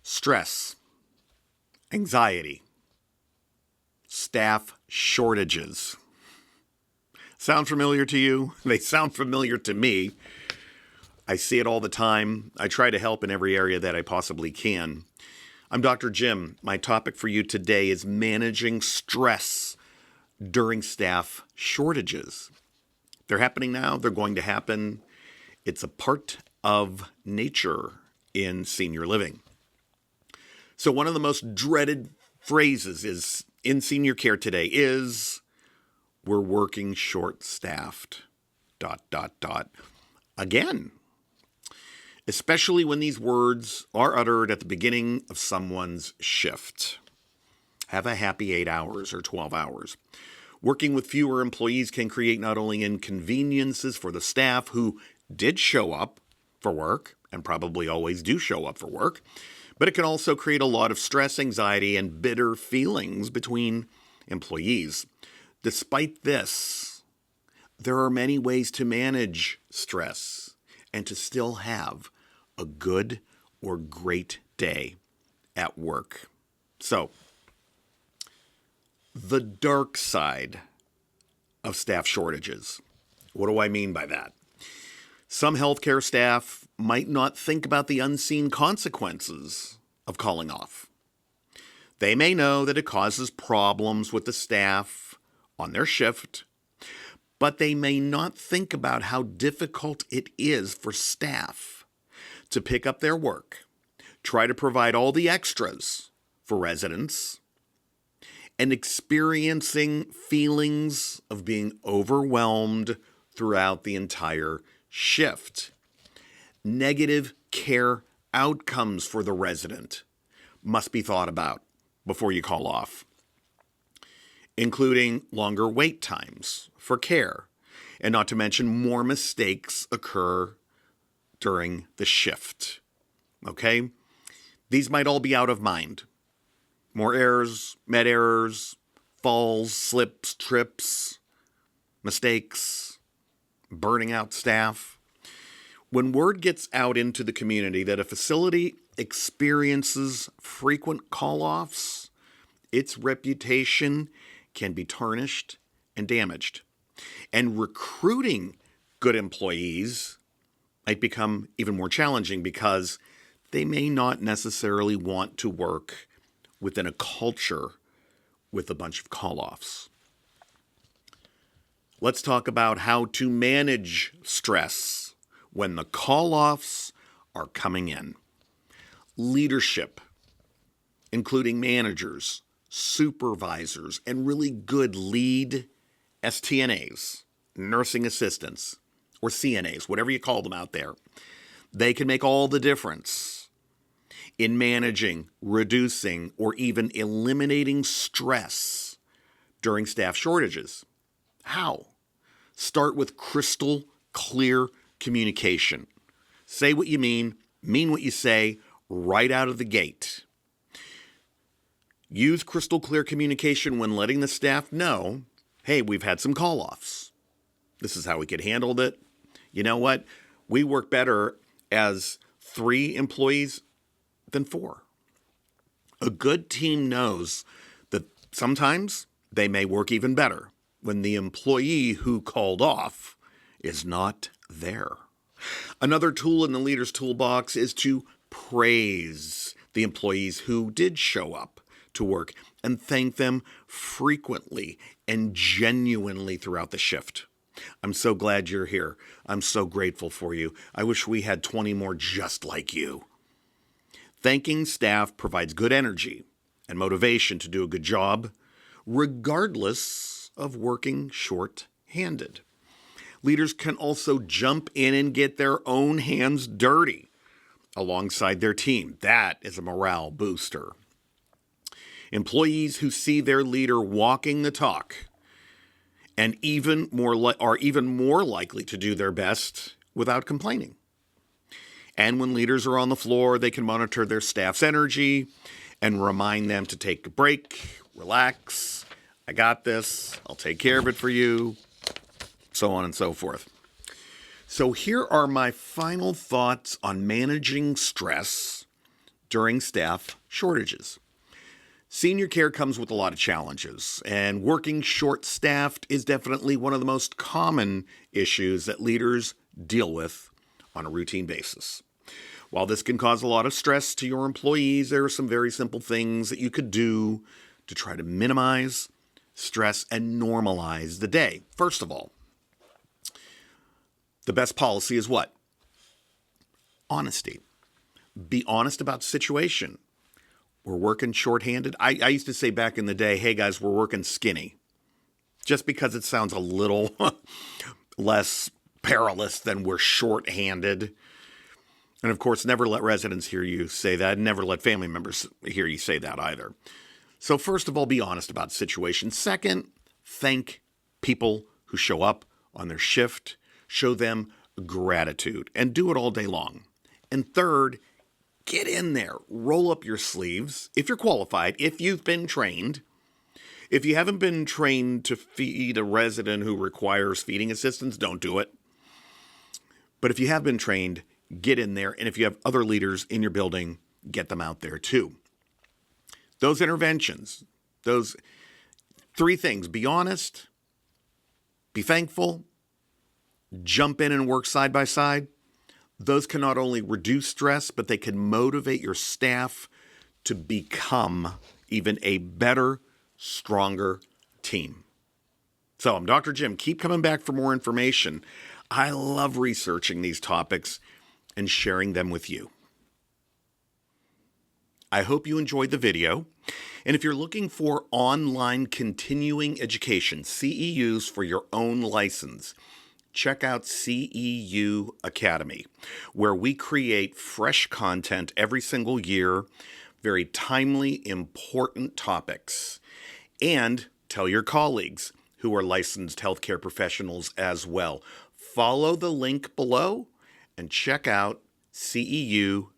Stress, anxiety, staff shortages. Sound familiar to you? They sound familiar to me. I see it all the time. I try to help in every area that I possibly can. I'm Dr. Jim. My topic for you today is managing stress during staff shortages. They're happening now. They're going to happen. It's a part of nature in senior living. So one of the most dreaded phrases is in senior care today is, we're working short-staffed, ... Again, especially when these words are uttered at the beginning of someone's shift. Have a happy 8 hours or 12 hours. Working with fewer employees can create not only inconveniences for the staff who did show up for work and probably always do show up for work, but it can also create a lot of stress, anxiety, and bitter feelings between employees. Despite this, there are many ways to manage stress and to still have a good or great day at work. So, the dark side of staff shortages. What do I mean by that? Some healthcare staff might not think about the unseen consequences of calling off. They may know that it causes problems with the staff on their shift, but they may not think about how difficult it is for staff to pick up their work, try to provide all the extras for residents, and experiencing feelings of being overwhelmed throughout the entire shift. Negative care outcomes for the resident must be thought about before you call off, including longer wait times for care, and not to mention more mistakes occur during the shift. Okay? These might all be out of mind. More errors, med errors, falls, slips, trips, mistakes, burning out staff. When word gets out into the community that a facility experiences frequent call-offs, its reputation can be tarnished and damaged. And recruiting good employees might become even more challenging because they may not necessarily want to work within a culture with a bunch of call-offs. Let's talk about how to manage stress when the call-offs are coming in. Leadership, including managers, supervisors, and really good lead STNAs, nursing assistants, or CNAs, whatever you call them out there, they can make all the difference in managing, reducing, or even eliminating stress during staff shortages. How? Start with crystal clear communication. Say what you mean what you say right out of the gate. Use crystal clear communication when letting the staff know, hey, we've had some call-offs. This is how we could handle it. You know what? We work better as 3 employees than 4. A good team knows that sometimes they may work even better when the employee who called off is not there. Another tool in the leader's toolbox is to praise the employees who did show up to work and thank them frequently and genuinely throughout the shift. I'm so glad you're here. I'm so grateful for you. I wish we had 20 more just like you. Thanking staff provides good energy and motivation to do a good job, regardless of working short-handed. Leaders can also jump in and get their own hands dirty alongside their team. That is a morale booster. Employees who see their leader walking the talk and are even more likely to do their best without complaining. And when leaders are on the floor, they can monitor their staff's energy and remind them to take a break, relax. I got this. I'll take care of it for you. So on and so forth. So here are my final thoughts on managing stress during staff shortages. Senior care comes with a lot of challenges, and working short-staffed is definitely one of the most common issues that leaders deal with on a routine basis. While this can cause a lot of stress to your employees, there are some very simple things that you could do to try to minimize stress and normalize the day. First of all, the best policy is what? Honesty. Be honest about the situation. We're working shorthanded. I used to say back in the day, hey guys, we're working skinny. Just because it sounds a little less perilous than we're shorthanded. And of course, never let residents hear you say that. Never let family members hear you say that either. So first of all, be honest about the situation. Second, thank people who show up on their shift. Show them gratitude and do it all day long. And third, get in there. Roll up your sleeves. If you're qualified, if you've been trained. If you haven't been trained to feed a resident who requires feeding assistance, don't do it. But if you have been trained, get in there. And if you have other leaders in your building, get them out there too. Those interventions, those three things: be honest, be thankful, jump in and work side by side. Those can not only reduce stress, but they can motivate your staff to become even a better, stronger team. So I'm Dr. Jim. Keep coming back for more information. I love researching these topics and sharing them with you. I hope you enjoyed the video. And if you're looking for online continuing education, CEUs for your own license, check out CEU Academy, where we create fresh content every single year, very timely, important topics. And tell your colleagues who are licensed healthcare professionals as well. Follow the link below and check out ceu.academy.